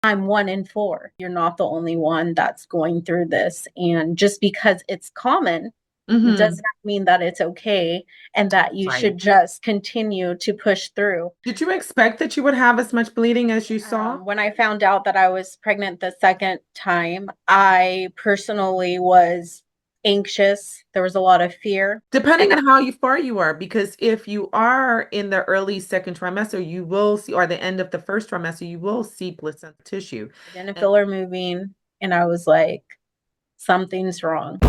I'm 1 in 4. You're not the only one that's going through this. And just because it's common does Mm-hmm. not mean that it's okay and that you Right. should just continue to push through. Did you expect that you would have as much bleeding as you saw? When I found out that I was pregnant the second time, I personally was anxious. There was a lot of fear. Depending And on how far you are, because if you are in the early second trimester, you will see, or the end of the first trimester, you will see placenta tissue. I didn't And feel her moving. And I was like, something's wrong.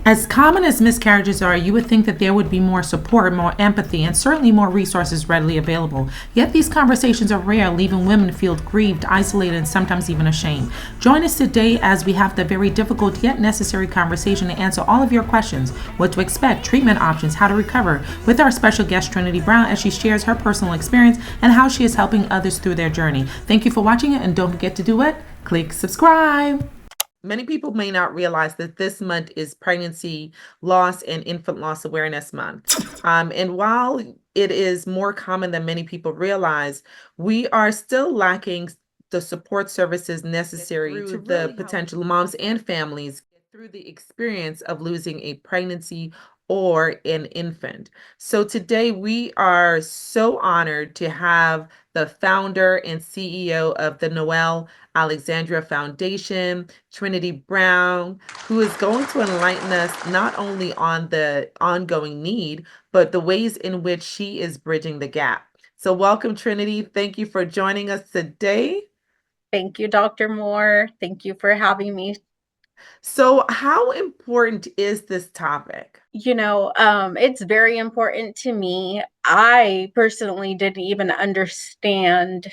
as common as miscarriages are, you would think that there would be more support, more empathy, and certainly more resources readily available. Yet these conversations are rare, leaving women feel grieved, isolated, and sometimes even ashamed. Join us today as we have the very difficult yet necessary conversation to answer all of your questions: what to expect, treatment options, how to recover, with our special guest Trinity Brown as she shares her personal experience and how she is helping others through their journey. Thank you for watching it, and don't forget to do what? Click subscribe. Many people may not realize that this month is Pregnancy Loss and Infant Loss Awareness Month. And while it is more common than many people realize, we are still lacking the support services necessary to the potential moms and families get through the experience of losing a pregnancy or an infant. So today we are so honored to have the founder and CEO of the Noel Alexandria Foundation, Trinity Brown, who is going to enlighten us not only on the ongoing need, but the ways in which she is bridging the gap. So, welcome, Trinity. Thank you for joining us today. Thank you, Dr. Moore. Thank you for having me. So, how important is this topic? It's very important to me. I personally didn't even understand,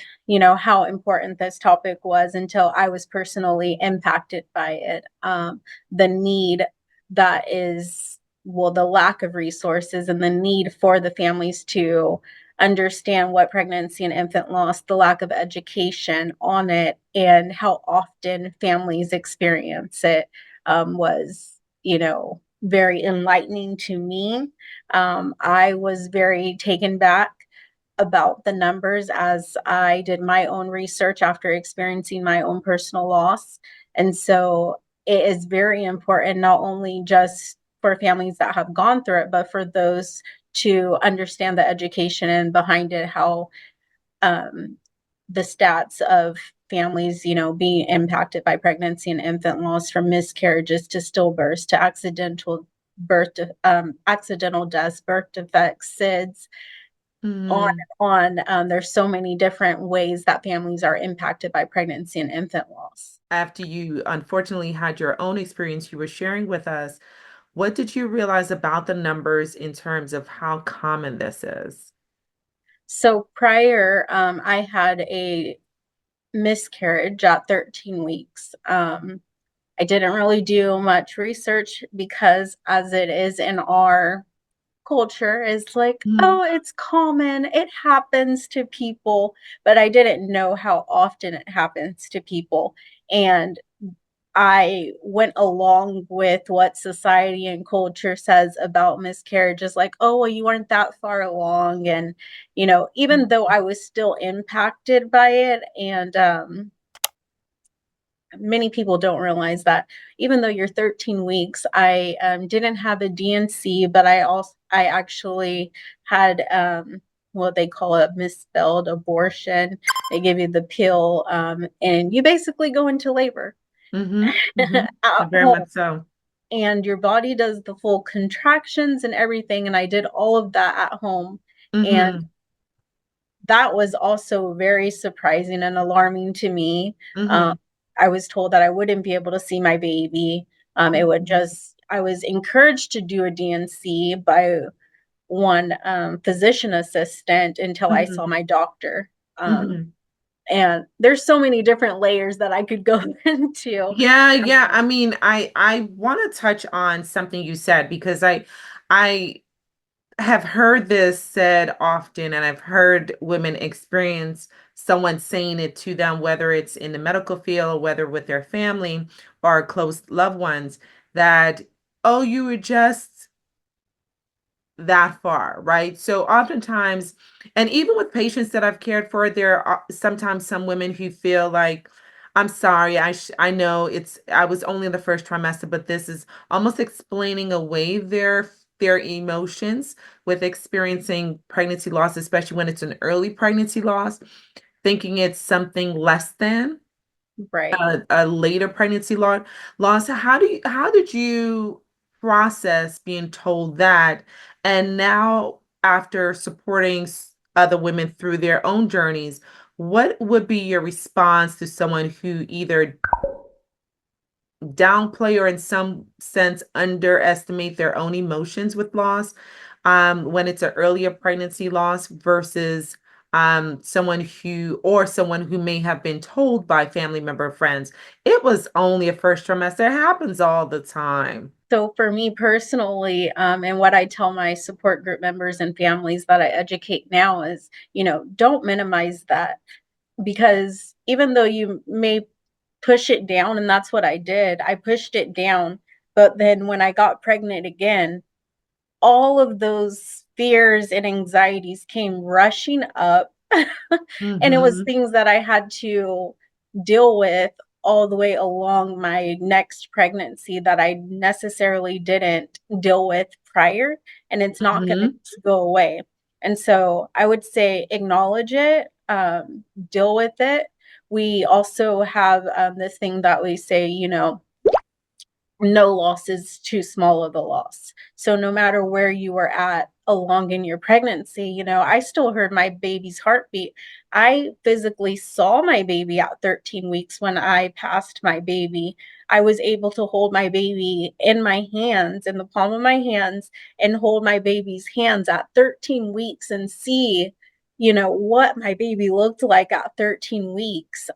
how important this topic was until I was personally impacted by it. The need that is, well, the lack of resources and the need for the families to understand what pregnancy and infant loss, the lack of education on it, and how often families experience it was, very enlightening to me. I was very taken back about the numbers as I did my own research after experiencing my own personal loss. And so it is very important, not only just for families that have gone through it, but for those to understand the education and behind it, how um, the stats of families, being impacted by pregnancy and infant loss, from miscarriages to stillbirths to accidental deaths, birth defects, SIDS, on Mm. and on. There's so many different ways that families are impacted by pregnancy and infant loss. After you unfortunately had your own experience you were sharing with us, what did you realize about the numbers in terms of how common this is? So prior, I had a miscarriage at 13 weeks. I didn't really do much research because, as it is in our culture, is like, Mhm. oh, it's common, it happens to people, but I didn't know how often it happens to people. And I went along with what society and culture says about miscarriages, like, oh, well, you weren't that far along. And, even though I was still impacted by it, and many people don't realize that even though you're 13 weeks, I didn't have a DNC, but I actually had what they call a misspelled abortion. They give you the pill, and you basically go into labor Mm-hmm. Mm-hmm. at Very home, much so. and your body does the full contractions and everything. And I did all of that at home, and Mm-hmm. that was also very surprising and alarming to me. Um, Mm-hmm. I was told that I wouldn't be able to see my baby. It would just, I was encouraged to do a DNC by one physician assistant until I Mm-hmm. saw my doctor. Um, Mm-hmm. and there's so many different layers that I could go into. Yeah, yeah. I mean, I want to touch on something you said because I have heard this said often, and I've heard women experience someone saying it to them, whether it's in the medical field, whether with their family or close loved ones, that, oh, you were just that far, right? So oftentimes, and even with patients that I've cared for, there are sometimes some women who feel like, I'm sorry, I know I was only in the first trimester, but this is almost explaining away their emotions with experiencing pregnancy loss, especially when it's an early pregnancy loss, thinking it's something less than Right. a later pregnancy loss. How did you process being told that? And now, after supporting other women through their own journeys, what would be your response to someone who either downplay or in some sense underestimate their own emotions with loss, when it's an earlier pregnancy loss versus someone who may have been told by family member or friends it was only a first trimester. It happens all the time. So for me personally, and what I tell my support group members and families that I educate now is, don't minimize that, because even though you may push it down, and that's what I did, I pushed it down. But then when I got pregnant again, all of those fears and anxieties came rushing up. And it was Mm-hmm. things that I had to deal with all the way along my next pregnancy that I necessarily didn't deal with prior, and it's not going to Mm-hmm. go away. And so I would say acknowledge it, deal with it. We also have this thing that we say, no loss is too small of a loss. So no matter where you were at along in your pregnancy, I still heard my baby's heartbeat. I physically saw my baby at 13 weeks when I passed my baby. I was able to hold my baby in my hands, in the palm of my hands, and hold my baby's hands at 13 weeks and see, what my baby looked like at 13 weeks.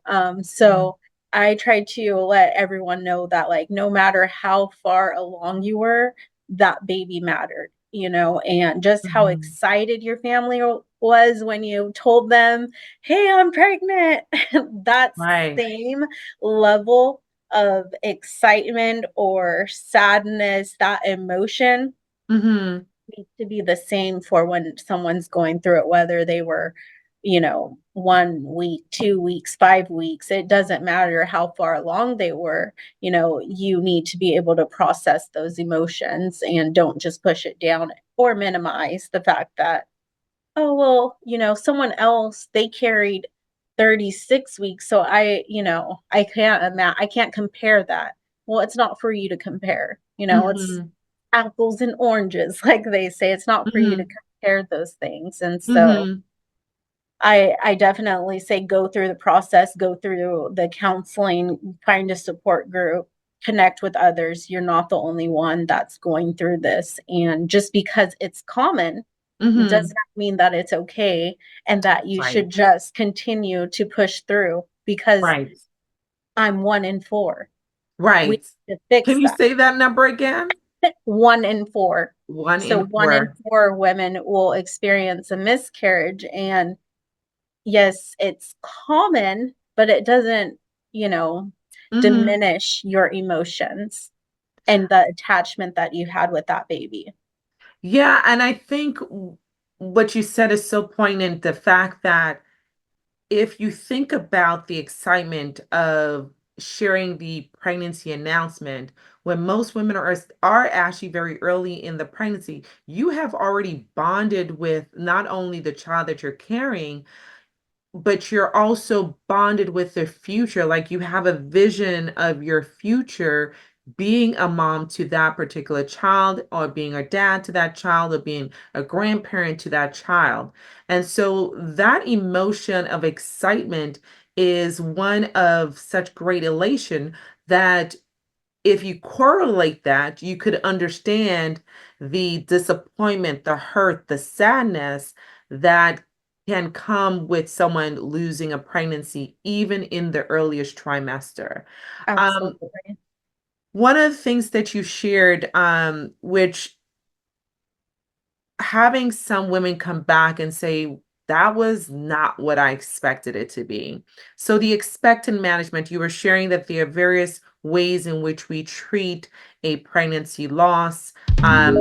So I tried to let everyone know that, like, no matter how far along you were, that baby mattered, and just how Mm-hmm. excited your family was when you told them, "Hey, I'm pregnant." That Right. same level of excitement or sadness, that emotion Mm-hmm. needs to be the same for when someone's going through it, whether they were, 1 week, 2 weeks, 5 weeks. It doesn't matter how far along they were. You need to be able to process those emotions and don't just push it down or minimize the fact that, oh, well, someone else, they carried 36 weeks. So I can't compare that. Well, it's not for you to compare. It's Mm-hmm. apples and oranges, like they say. It's not for you to Mm-hmm. compare those things. And so Mm-hmm. I definitely say go through the process, go through the counseling, find a support group, connect with others. You're not the only one that's going through this. And just because it's common does Mm-hmm. not mean that it's okay and that you Right. should just continue to push through, because Right. I'm 1 in 4. We Right. need to fix Can you that. say that number again? 1 in 4. One So in one in four. 4 women will experience a miscarriage. And yes, it's common, but it doesn't, you know, Mm-hmm. diminish your emotions and the attachment that you had with that baby. Yeah, and I think what you said is so poignant, the fact that if you think about the excitement of sharing the pregnancy announcement, when most women are actually very early in the pregnancy, you have already bonded with not only the child that you're carrying, but you're also bonded with the future. Like you have a vision of your future being a mom to that particular child, or being a dad to that child, or being a grandparent to that child. And so that emotion of excitement is one of such great elation that if you correlate that, you could understand the disappointment, the hurt, the sadness that can come with someone losing a pregnancy, even in the earliest trimester. Um, Absolutely. one of the things that you shared, which having some women come back and say, that was not what I expected it to be. So, the expectant management, you were sharing that there are various ways in which we treat a pregnancy loss. Um,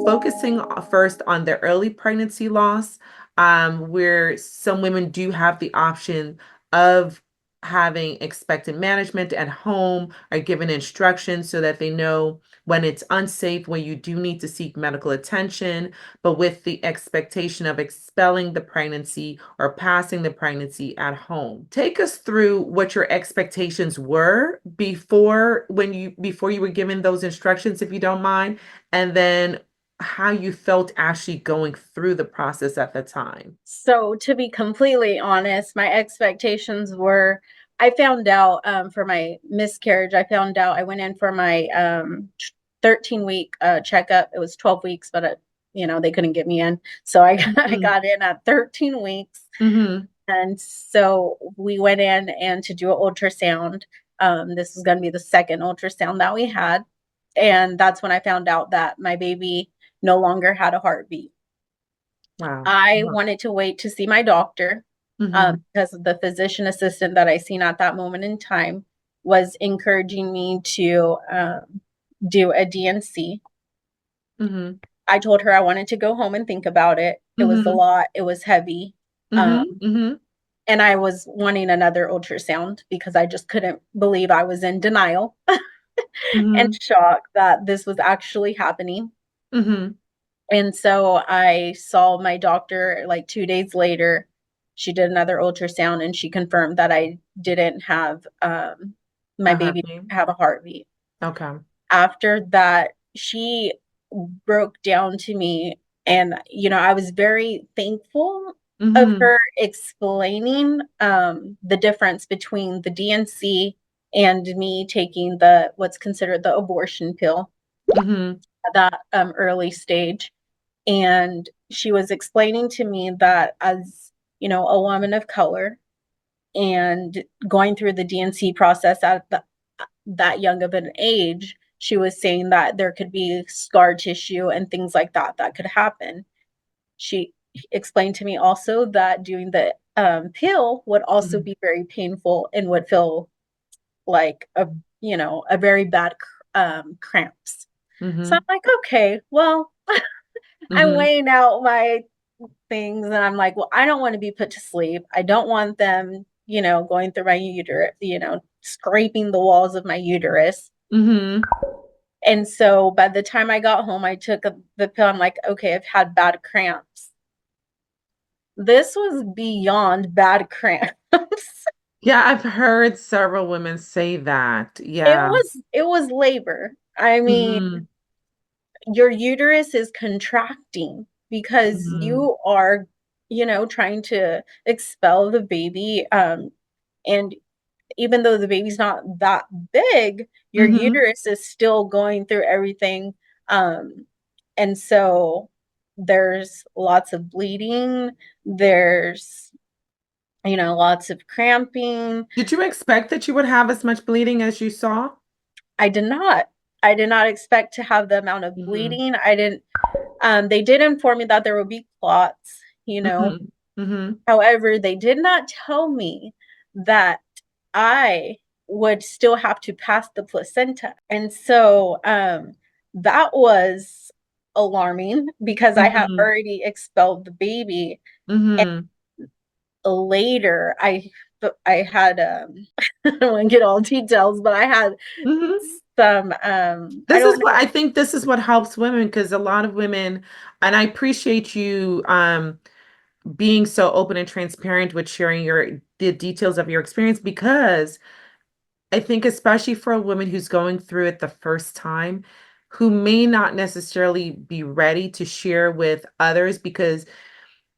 focusing first on the early pregnancy loss, where some women do have the option of having expectant management at home, are given instructions so that they know when it's unsafe, when you do need to seek medical attention, but with the expectation of expelling the pregnancy or passing the pregnancy at home. Take us through what your expectations were before you were given those instructions, if you don't mind, and then how you felt actually going through the process at the time. So, to be completely honest, my expectations were I found out for my miscarriage, I found out I went in for my 13-week checkup. It was 12 weeks, but they couldn't get me in. So I Mm-hmm. got in at 13 weeks. Mm-hmm. And so we went in and to do an ultrasound. This was going to be the second ultrasound that we had. And that's when I found out that my baby no longer had a heartbeat. Wow. I Wow. wanted to wait to see my doctor Mm-hmm. because the physician assistant that I seen at that moment in time was encouraging me to do a DNC. Mm-hmm. I told her I wanted to go home and think about it. It was a Mm-hmm. lot. It was heavy. Mm-hmm. Um, Mm-hmm. and I was wanting another ultrasound because I just couldn't believe I was in denial and Mm-hmm. shock that this was actually happening. Mm-hmm. And so I saw my doctor like 2 days later. She did another ultrasound and she confirmed that I didn't have my A baby heartbeat. have a heartbeat. Okay. After that, she broke down to me, and I was very thankful of Mm-hmm. her explaining the difference between the DNC and me taking the what's considered the abortion pill Mm-hmm. at that early stage. And she was explaining to me that as a woman of color and going through the DNC process at that young of an age, she was saying that there could be scar tissue and things like that that could happen. She explained to me also that doing the pill would also Mm-hmm. be very painful and would feel like a very bad cramps. So I'm Mm-hmm. like, okay, well, I'm Mm-hmm. weighing out my things and I'm like, well, I don't want to be put to sleep. I don't want them, going through my uterus, scraping the walls of my uterus. Mm-hmm. And so by the time I got home, I took the pill. I'm like, okay, I've had bad cramps. This was beyond bad cramps. Yeah, I've heard several women say that. it Yeah. was it was labor. I mean, Mm-hmm. your uterus is contracting because Mm-hmm. you are, trying to expel the baby. And even though the baby's not that big, your Mm-hmm. uterus is still going through everything. Um, and so there's lots of bleeding, there's, lots of cramping. Did you expect that you would have as much bleeding as you saw? I did not. I did not expect to have the amount of Mm-hmm. bleeding. I didn't, they did inform me that there would be clots, you know. Mm-hmm. Mm-hmm. However, they did not tell me that I would still have to pass the placenta. And so that was alarming because I had Mm-hmm. already expelled the baby. And Mm-hmm. later I had I don't want to get all details, but I had Mm-hmm. some I This don't is what know. I think this is what helps women because a lot of women, and I appreciate you being so open and transparent with sharing the details of your experience because I think especially for a woman who's going through it the first time, who may not necessarily be ready to share with others because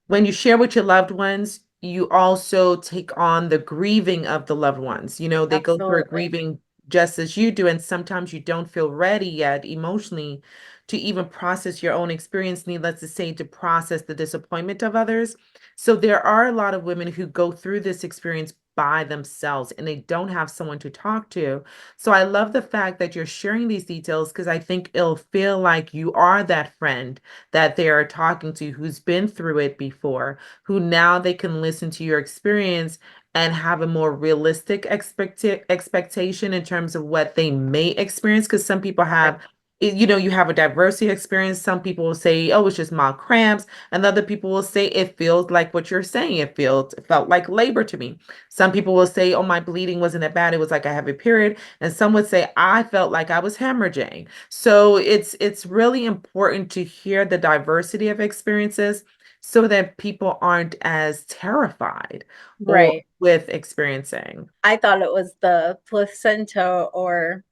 when you share with your loved ones, you also take on the grieving of the loved ones. You know, they go through a Absolutely. grieving just as you do, and sometimes you don't feel ready yet emotionally to even process your own experience, needless to say, to process the disappointment of others. So there are a lot of women who go through this experience by themselves and they don't have someone to talk to. So I love the fact that you're sharing these details because I think it'll feel like you are that friend that they are talking to who's been through it before, who now they can listen to your experience and have a more realistic expectation in terms of what they may experience. Because some people have You have a diversity experience. Some people will say, oh, it's just mild cramps. And other people will say, it feels like what you're saying. It felt like labor to me. Some people will say, oh, my bleeding wasn't that bad. It was like I have a period. And some would say, I felt like I was hemorrhaging. So it's really important to hear the diversity of experiences so that people aren't as terrified or Right. with experiencing. I thought it was the placenta or and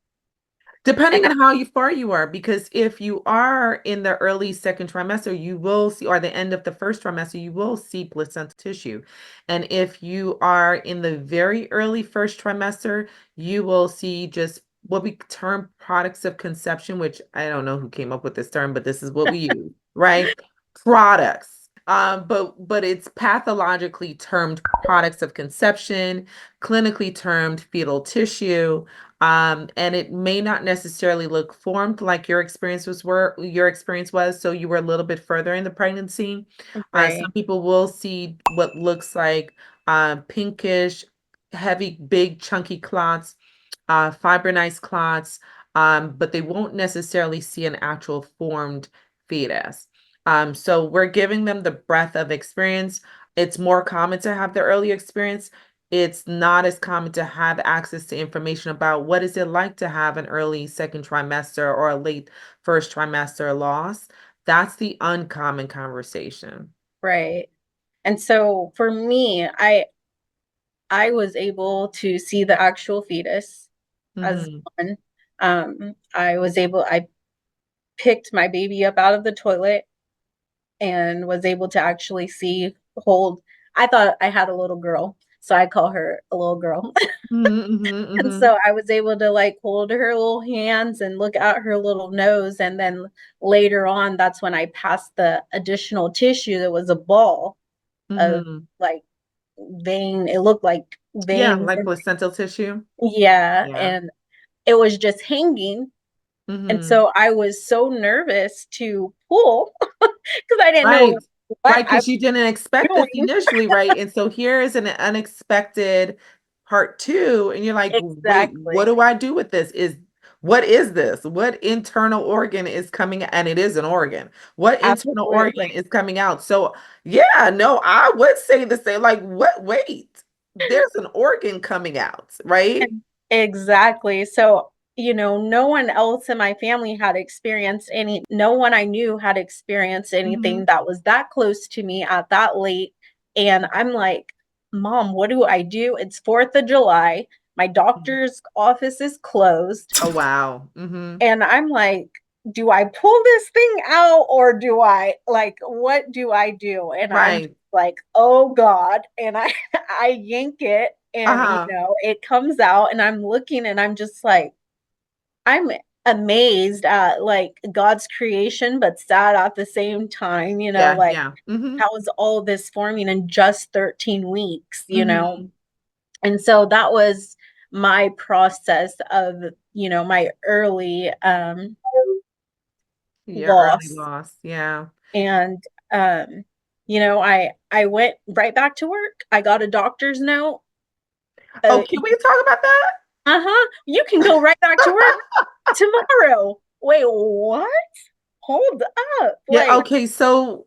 Depending on how far you are, because if you are in the early second trimester, you will see, or the end of the first trimester, you will see placenta tissue. And if you are in the very early first trimester, you will see just what we term products of conception, which I don't know who came up with this term, but this is what we use, right? Products. But it's pathologically termed products of conception, clinically termed fetal tissue. And it may not necessarily look formed like your experience was, so you were a little bit further in the pregnancy. right, Some people will see what looks like pinkish, heavy, big, chunky clots, fibrinized clots, but they won't necessarily see an actual formed fetus. So we're giving them the breadth of experience. It's more common to have the early experience. It's not as common to have access to information about what is it like to have an early second trimester or a late first trimester loss. That's the uncommon conversation. right. And so for me, I was able to see the actual fetus as Hmm. one. I picked my baby up out of the toilet and was able to actually see, hold. I thought I had a little girl, so I call her a little girl. Hmm. And Hmm. so I was able to like hold her little hands and look at her little nose. And then later on, that's when I passed the additional tissue that was a ball of Hmm. like vein. It looked like Yeah, veins. like placental tissue. Yeah. Yeah. And it was just hanging. And Hmm. so I was so nervous to pull because I didn't know Right. what Right, I because you didn't was expect this doing. initially, right? And so here is an unexpected part two, and you're like, wait, what Exactly. do I do with this? What is this? What internal organ is coming? And it is an organ. What internal organ Absolutely. is coming out? So yeah, no, I would say the same. Like, what? Wait, there's an organ coming out, right? Exactly. So, no one else in my family had experienced no one I knew had experienced Hmm. anything that was that close to me at that late. And I'm like, Mom, what do I do? It's 4th of July. My doctor's office is closed. Oh wow. Hmm. And I'm like, do I pull this thing out or do I like what do I do? And I'm just Right. like, oh God. And I I yank it and Uh-huh. it comes out and I'm looking and I'm just like, I'm amazed at like God's creation, but sad at the same time, Yeah, like yeah. Hmm. how is all this forming in just 13 weeks? Hmm. And so that was my process of, my early Your early loss. loss. Yeah. And um, I went right back to work. I got a doctor's note. Oh, can we talk about that? Uh-huh. You can go right back to work tomorrow. Wait, what? Hold up. Yeah, Like, okay. So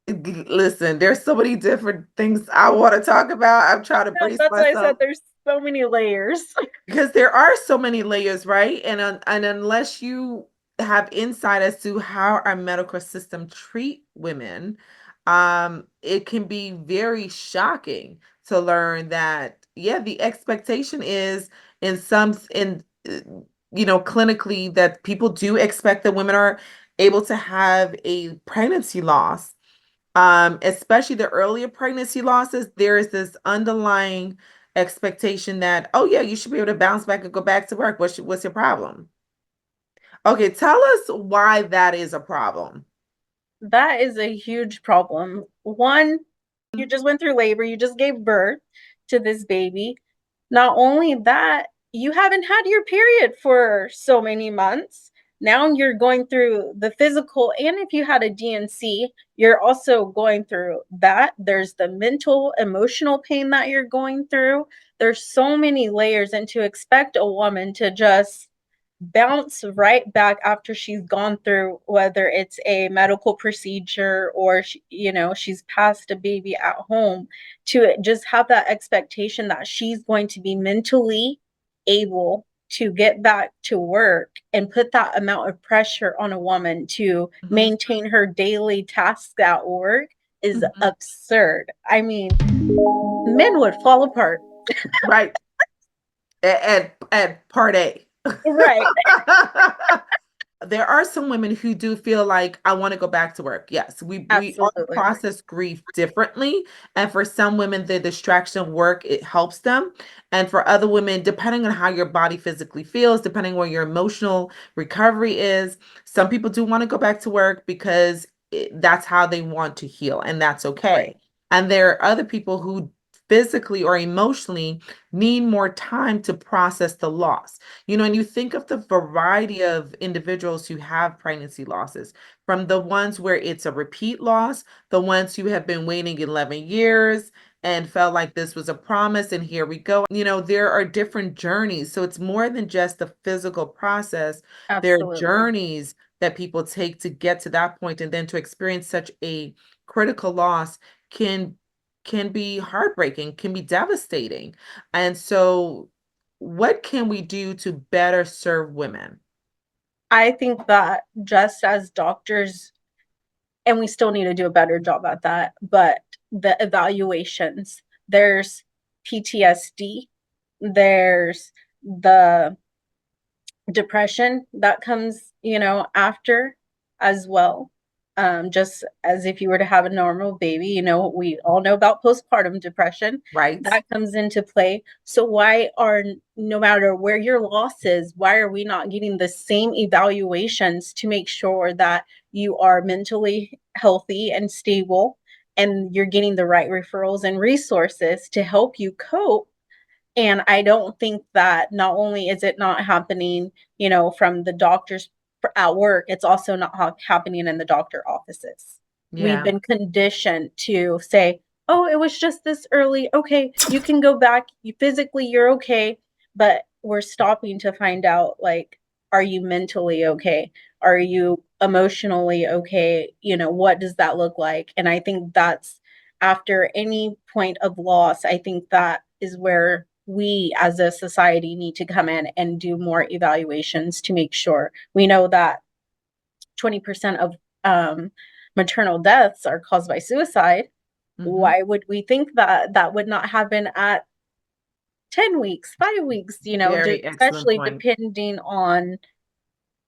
listen, there's so many different things I want to talk about. I'm trying to brace that's why I said myself there's so many layers. because there are so many layers, right? And unless you have insight as to how our medical system treat women, it can be very shocking to learn that yeah, the expectation is in some in clinically that people do expect that women are able to have a pregnancy loss, especially the earlier pregnancy losses. There is this underlying expectation that, oh yeah, you should be able to bounce back and go back to work. What's your problem? Okay, tell us why that is a problem. That is a huge problem. One, you just went through labor, you just gave birth to this baby. Not only that, you haven't had your period for so many months. Now you're going through the physical, and if you had a DNC, you're also going through that. There's the mental, emotional pain that you're going through. There's so many layers, and to expect a woman to just bounce right back after she's gone through, whether it's a medical procedure or she's passed a baby at home, to just have that expectation that she's going to be mentally able to get back to work, and put that amount of pressure on a woman to Mhm. maintain her daily tasks at work is Mhm. absurd. I mean, men would fall apart. Right. At part A. Right. There are some women who do feel like I want to go back to work. Yes, we all Absolutely. process grief differently, and for some women, the distraction of work it helps them, and for other women, depending on how your body physically feels, depending where your emotional recovery is, some people do want to go back to work because that's how they want to heal, and that's okay. Right. And there are other people who physically or emotionally need more time to process the loss. And you think of the variety of individuals who have pregnancy losses, from the ones where it's a repeat loss, the ones who have been waiting 11 years and felt like this was a promise and here we go. There are different journeys. So it's more than just the physical process. There are Absolutely. journeys that people take to get to that point, and then to experience such a critical loss can be heartbreaking, can be devastating. And so what can we do to better serve women? I think that just as doctors, and we still need to do a better job at that, but the evaluations, there's PTSD, there's the depression that comes, after as well. Just as if you were to have a normal baby, we all know about postpartum depression Right? that comes into play. So why are, no matter where your loss is, why are we not getting the same evaluations to make sure that you are mentally healthy and stable, and you're getting the right referrals and resources to help you cope? And I don't think that, not only is it not happening, from the doctors at work, it's also not happening in the doctor offices. We've Yeah. been conditioned to say, oh, it was just this early. Okay, you can go back. You physically, you're okay. But we're stopping to find out, like, are you mentally okay? Are you emotionally okay? What does that look like? And I think that's, after any point of loss, I think that is where we as a society need to come in and do more evaluations to make sure. We know that 20% of maternal deaths are caused by suicide. Hmm. Why would we think that that would not happen at 10 weeks, 5 weeks, Very excellent especially point. depending on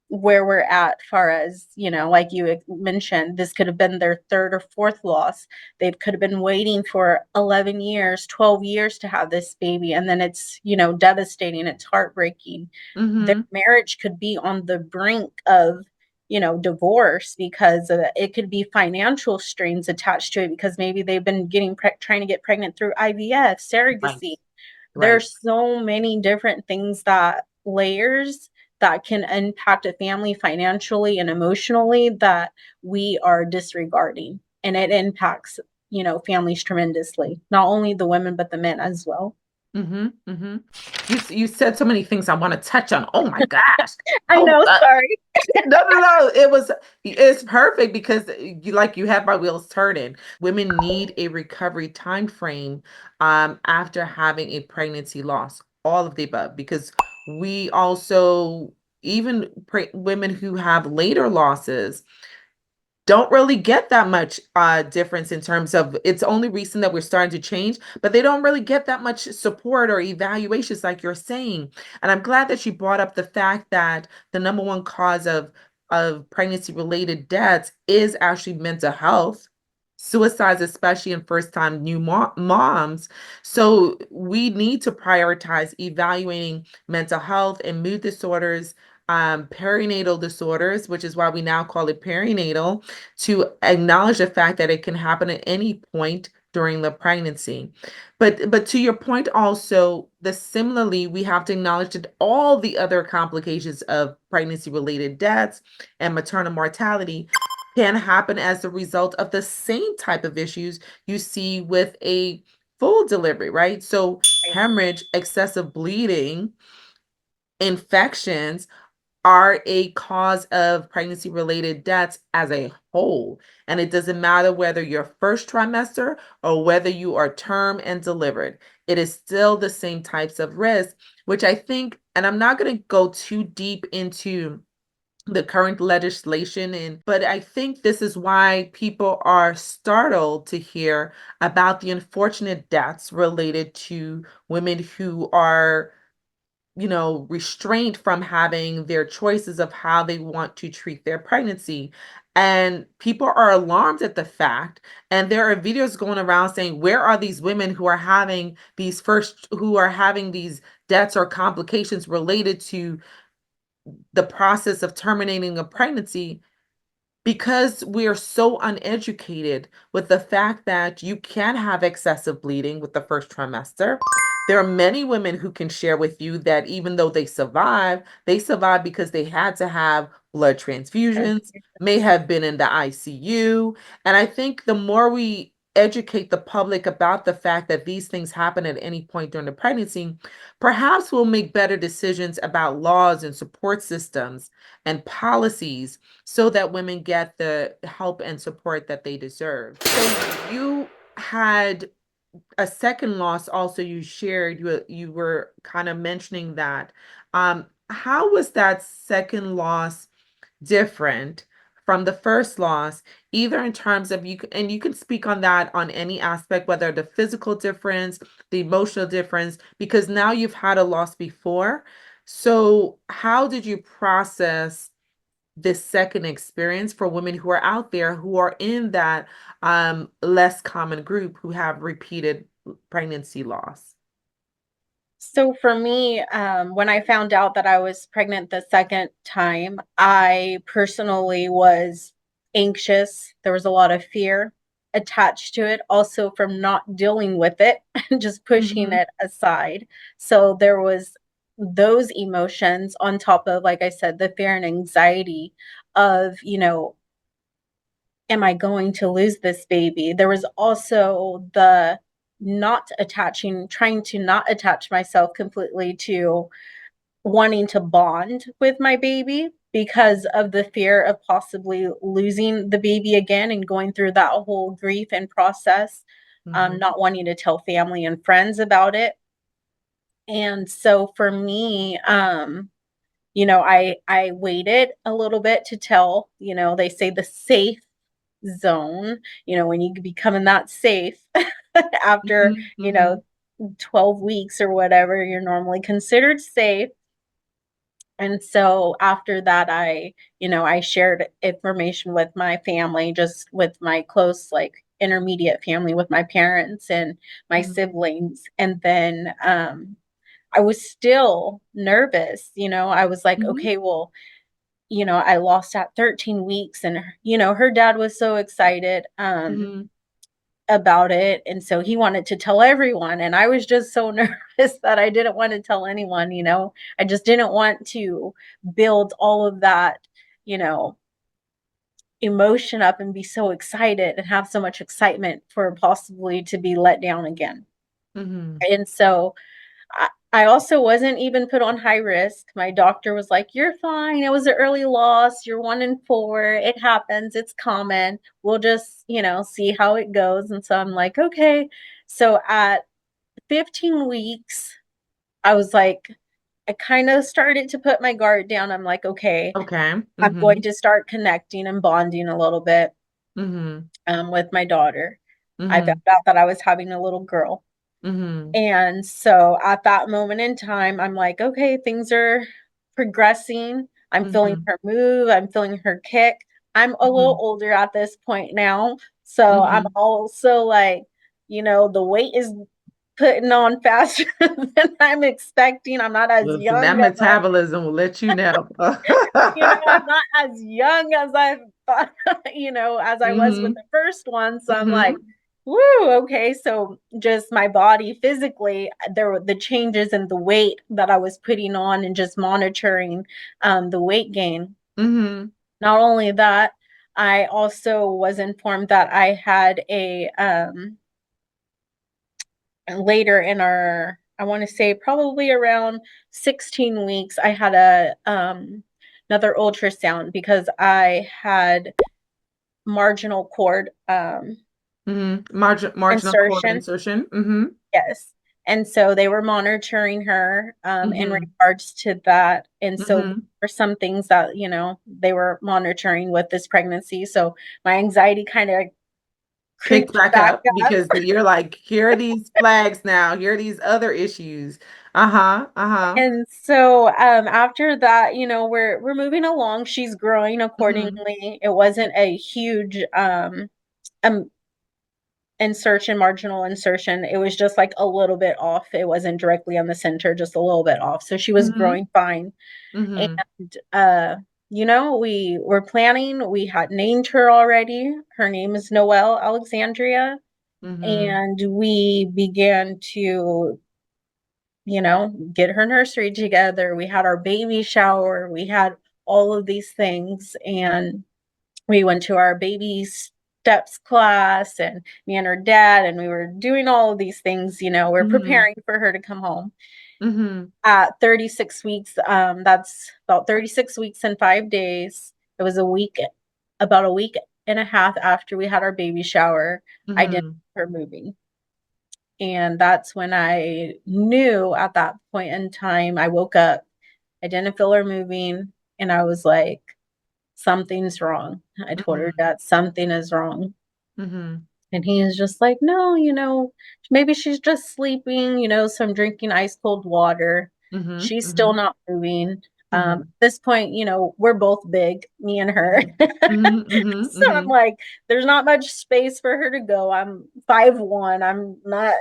where we're at, far as, like you mentioned, this could have been their third or fourth loss. They could have been waiting for 11 years, 12 years to have this baby, and then it's, devastating, it's heartbreaking. Their Hmm. marriage could be on the brink of, divorce, because it could be financial strains attached to it, because maybe they've been trying to get pregnant through IVF, Right. surrogacy. Right. There's so many different things, that layers that can impact a family financially and emotionally, that we are disregarding, and it impacts, families tremendously, not only the women but the men as well. Hmm. Hmm. You said so many things I want to touch on. Oh my gosh. I Oh, know, sorry. no, no, no. It's perfect because you have my wheels turning. Women need a recovery time frame after having a pregnancy loss, all of the above, because we also, even women who have later losses, don't really get that much difference in terms of, it's only recent that we're starting to change, but they don't really get that much support or evaluations like you're saying. And I'm glad that you brought up the fact that the number one cause of pregnancy related deaths is actually mental health, suicides, especially in first time new moms. So we need to prioritize evaluating mental health and mood disorders, perinatal disorders, which is why we now call it perinatal, to acknowledge the fact that it can happen at any point during the pregnancy. But to your point also, the similarly, we have to acknowledge that all the other complications of pregnancy related deaths and maternal mortality can happen as a result of the same type of issues you see with a full delivery, right? So hemorrhage, excessive bleeding, infections, are a cause of pregnancy related deaths as a whole. And it doesn't matter whether you're first trimester or whether you are term and delivered. It is still the same types of risk, which I think, and I'm not going to go too deep into the current legislation, and but I think this is why people are startled to hear about the unfortunate deaths related to women who are, restrained from having their choices of how they want to treat their pregnancy. And people are alarmed at the fact. And there are videos going around saying, where are these women who are having these deaths or complications related to the process of terminating a pregnancy? Because we are so uneducated with the fact that you can have excessive bleeding with the first trimester. There are many women who can share with you that even though they survive because they had to have blood transfusions, may have been in the ICU. And I think the more we educate the public about the fact that these things happen at any point during the pregnancy, perhaps we'll make better decisions about laws and support systems and policies so that women get the help and support that they deserve. So you had a second loss also. You shared, you were kind of mentioning that. How was that second loss different from the first loss, either in terms of and you can speak on that on any aspect, whether the physical difference, the emotional difference, because now you've had a loss before. So how did you process this second experience for women who are out there who are in that less common group who have repeated pregnancy loss? So for me, when I found out that I was pregnant the second time, I personally was anxious. There was a lot of fear attached to it, also from not dealing with it and just pushing Mm-hmm. it aside. So there was those emotions on top of, like I said, the fear and anxiety of, am I going to lose this baby? There was also the trying to not attach myself completely to wanting to bond with my baby because of the fear of possibly losing the baby again and going through that whole grief and process, Mm-hmm. not wanting to tell family and friends about it. And so for me, I waited a little bit to tell, they say the safe zone, when you become in that safe after, Mm-hmm. Mm-hmm. 12 weeks or whatever, you're normally considered safe. And so after that, I shared information with my family, just with my close, like intermediate family, with my parents and my Mm-hmm. siblings. And then I was still nervous. I was like, Mm-hmm. okay, well, I lost at 13 weeks, and her dad was so excited Mm-hmm. about it, and so he wanted to tell everyone, and I was just so nervous that I didn't want to tell anyone. I just didn't want to build all of that, you know, emotion up and be so excited and have so much excitement for possibly to be let down again. Mm-hmm. And so I also wasn't even put on high risk. My doctor was like, "You're fine. It was an early loss. You're 1 in 4. It happens. It's common. We'll just, see how it goes." And so I'm like, "Okay." So at 15 weeks, I was like, I kind of started to put my guard down. I'm like, "Okay, Okay. I'm going Mm-hmm. to start connecting and bonding a little bit Mm-hmm. with my daughter." I found Mm-hmm. out that I was having a little girl. Mm-hmm. And so at that moment in time, I'm like, okay, things are progressing. I'm feeling Mm-hmm. her move. I'm feeling her kick. I'm a little Mm-hmm. older at this point now. So I'm Mm-hmm. also like, the weight is putting on faster than I'm expecting. I'm not as Listen, young that as metabolism will let you know. I'm not as young as I thought, as I was with Mm-hmm. the first one. So I'm like, Mm-hmm. woo, okay. So just my body physically, there were the changes in the weight that I was putting on and just monitoring the weight gain. Mm-hmm. Not only that, I also was informed that I had a later in I want to say probably around 16 weeks, I had a another ultrasound because I had marginal cord Marginal cord insertion. insertion. Mm-hmm. Yes. And so they were monitoring her in Mm-hmm. regards to that. And so there Mm-hmm. were some things that, they were monitoring with this pregnancy. So my anxiety kind of Picked creeped back back up up. because you're like, here are these flags now. Here are these other issues. Uh-huh. Uh-huh. And so after that, we're moving along. She's growing Mm-hmm. accordingly. It wasn't a huge um insertion, marginal insertion. It was just like a little bit off. It wasn't directly on the center, just a little bit off. So she was Mm-hmm. growing fine. Mm-hmm. And we were planning, we had named her already. Her name is Noel Alexandria. Mm-hmm. And we began to, get her nursery together. We had our baby shower, we had all of these things. And we went to our baby steps class, and me and her dad, and we were doing all of these things. We're Mm-hmm. preparing for her to come home Mm-hmm. at 36 weeks. That's about 36 weeks and 5 days. It was about a week and a half after we had our baby shower. I did Mm-hmm. her moving. And that's when I knew at that point in time. I woke up, I didn't feel her moving, and I was like, something's wrong. I told her Mm-hmm. that something is wrong. Mm-hmm. And he is just like, no, maybe she's just sleeping, so I'm drinking ice cold water. Mm-hmm. She's still Mm-hmm. not moving. At Mm-hmm. this point, we're both big, me and her. Mm-hmm. Mm-hmm. So I'm Mm-hmm. like, there's not much space for her to go. I'm 5'1". I'm not,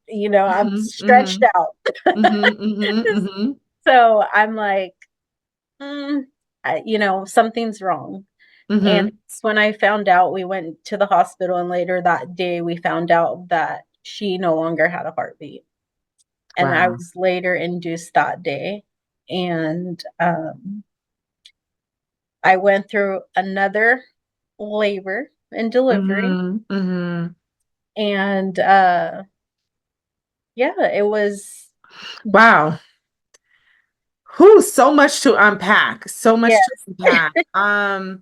I'm stretched Mm-hmm. out. Mm-hmm. Mm-hmm. Mm-hmm. So I'm like, something's wrong. And Mm-hmm. it's when I found out, we went to the hospital, and later that day we found out that she no longer had a heartbeat. And I Wow. was later induced that day. And I went through another labor and delivery. Mm-hmm. Mm-hmm. And yeah, it was, Wow. Whew, so much to unpack. So much to yes. unpack.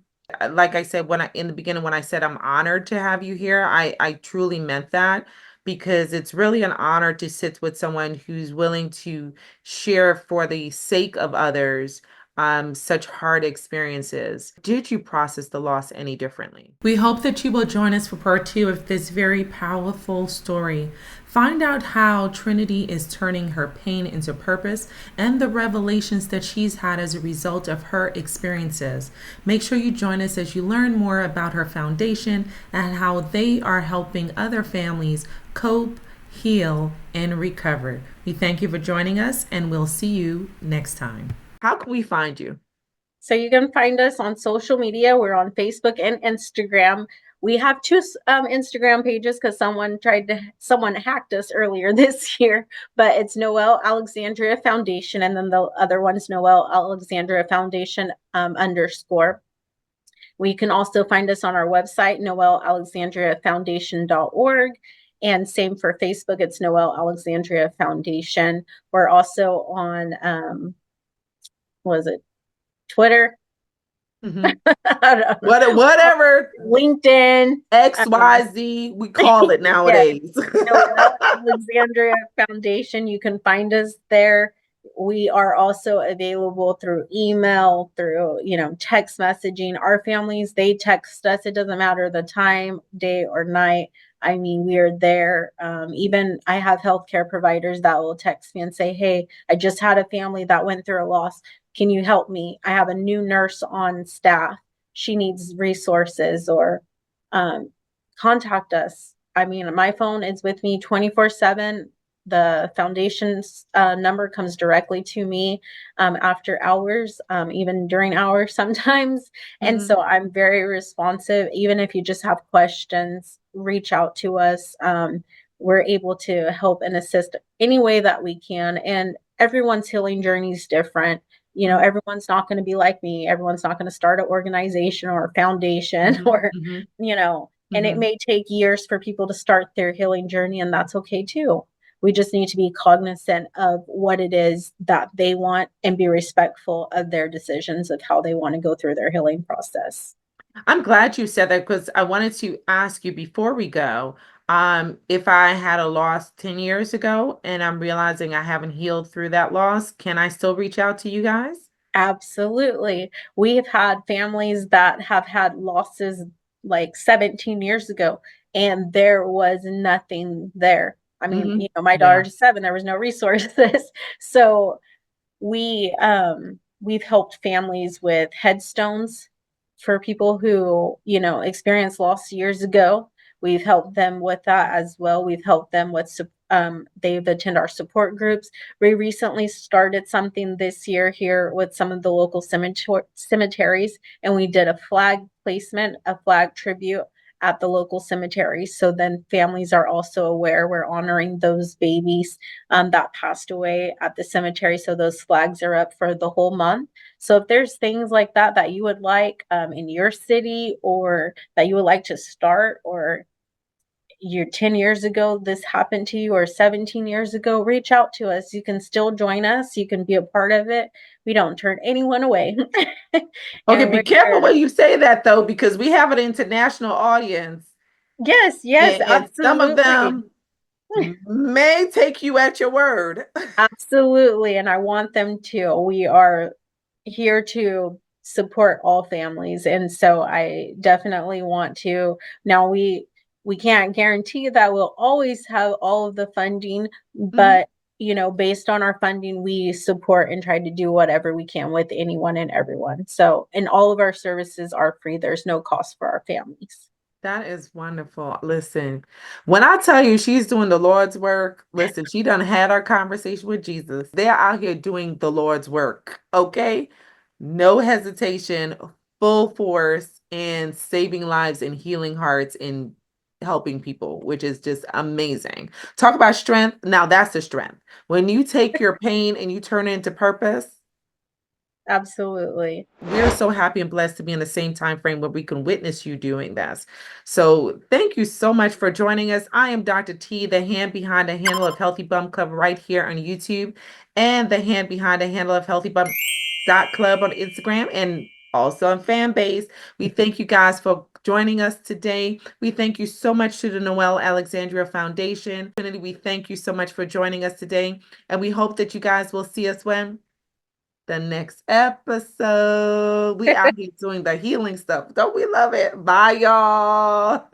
Like I said when I in the beginning when I said I'm honored to have you here, I truly meant that because it's really an honor to sit with someone who's willing to share for the sake of others such hard experiences. Did you process the loss any differently? We hope that you will join us for part two of this very powerful story. Find out how Trinity is turning her pain into purpose and the revelations that she's had as a result of her experiences. Make sure you join us as you learn more about her foundation and how they are helping other families cope, heal, and recover. We thank you for joining us, and we'll see you next time. How can we find you? So you can find us on social media. We're on Facebook and Instagram. We have two Instagram pages because someone hacked us earlier this year, but it's Noel Alexandria Foundation, and then the other one's Noel Alexandria Foundation _. We can also find us on our website, noelalexandriafoundation.org. And same for Facebook, it's Noel Alexandria Foundation. We're also on, what is it, Twitter? Mhm. I don't know. Whatever LinkedIn. XYZ we call it Yeah, nowadays. Noel Alexandria Foundation. You can find us there. We are also available through email, through, text messaging. Our families, they text us. It doesn't matter the time, day, or night. I mean, we are there. Even I have healthcare providers that will text me and say, hey, I just had a family that went through a loss. Can you help me? I have a new nurse on staff. She needs resources, or um, contact us. I mean, my phone is with me 24/7. The foundation's number comes directly to me after hours, even during hours sometimes. And Mhm. so I'm very responsive. Even if you just have questions, reach out to us. We're able to help and assist any way that we can. And everyone's healing journey is different. Mhm. Everyone's not going to be like me. Everyone's not going to start an organization or a foundation Mhm. or, Mhm. and it Mhm. may take years for people to start their healing journey, and that's okay too. We just need to be cognizant of what it is that they want and be respectful of their decisions of how they want to go through their healing process. I'm glad you said that because I wanted to ask you before we go, if I had a loss 10 years ago and I'm realizing I haven't healed through that loss, can I still reach out to you guys? Absolutely. We've had families that have had losses like 17 years ago, and there was nothing there. I mean, Hmm. my Yeah. daughter's 7, there was no resources. So we've helped families with headstones for people who, experienced loss years ago. We've helped them with that as well. We've helped them with they've attended our support groups. We recently started something this year here with some of the local cemeteries, and we did a flag placement, a flag tribute at the local cemetery. So then families are also aware we're honoring those babies that passed away at the cemetery. So those flags are up for the whole month. So if there's things like that that you would like in your city, or that you would like to start, or you're 10 years ago this happened to you, or 17 years ago, reach out to us. You can still join us. You can be a part of it. We don't turn anyone away. Okay, And be we're careful here. when you say that though, because we have an international audience Yes, yes, and some of absolutely. them may take you at your word. Absolutely, and I want them to. We are here to support all families, and so I definitely want to. Now we can't guarantee that we'll always have all of the funding, Mhm. but based on our funding, we support and try to do whatever we can with anyone and everyone. So, and all of our services are free. There's no cost for our families. That is wonderful. Listen, when I tell you she's doing the Lord's work, listen, she done had our conversation with Jesus. They're out here doing the Lord's work, okay? No hesitation, full force, and saving lives and healing hearts and helping people, which is just amazing. Talk about strength. Now that's the strength. When you take your pain and you turn it into purpose, Absolutely. we're so happy and blessed to be in the same time frame where we can witness you doing this. So thank you so much for joining us. I am Dr. T, the hand behind the handle of Healthy Bum Club right here on YouTube, and the hand behind the handle of Healthy Bum Club on Instagram, and also on fan base. We thank you guys for joining us today. We thank you so much to the Noel Alexandria Foundation. Trinity, we thank you so much for joining us today, and we hope that you guys will see us when the next episode. We out here doing the healing stuff. Don't we love it? Bye, y'all.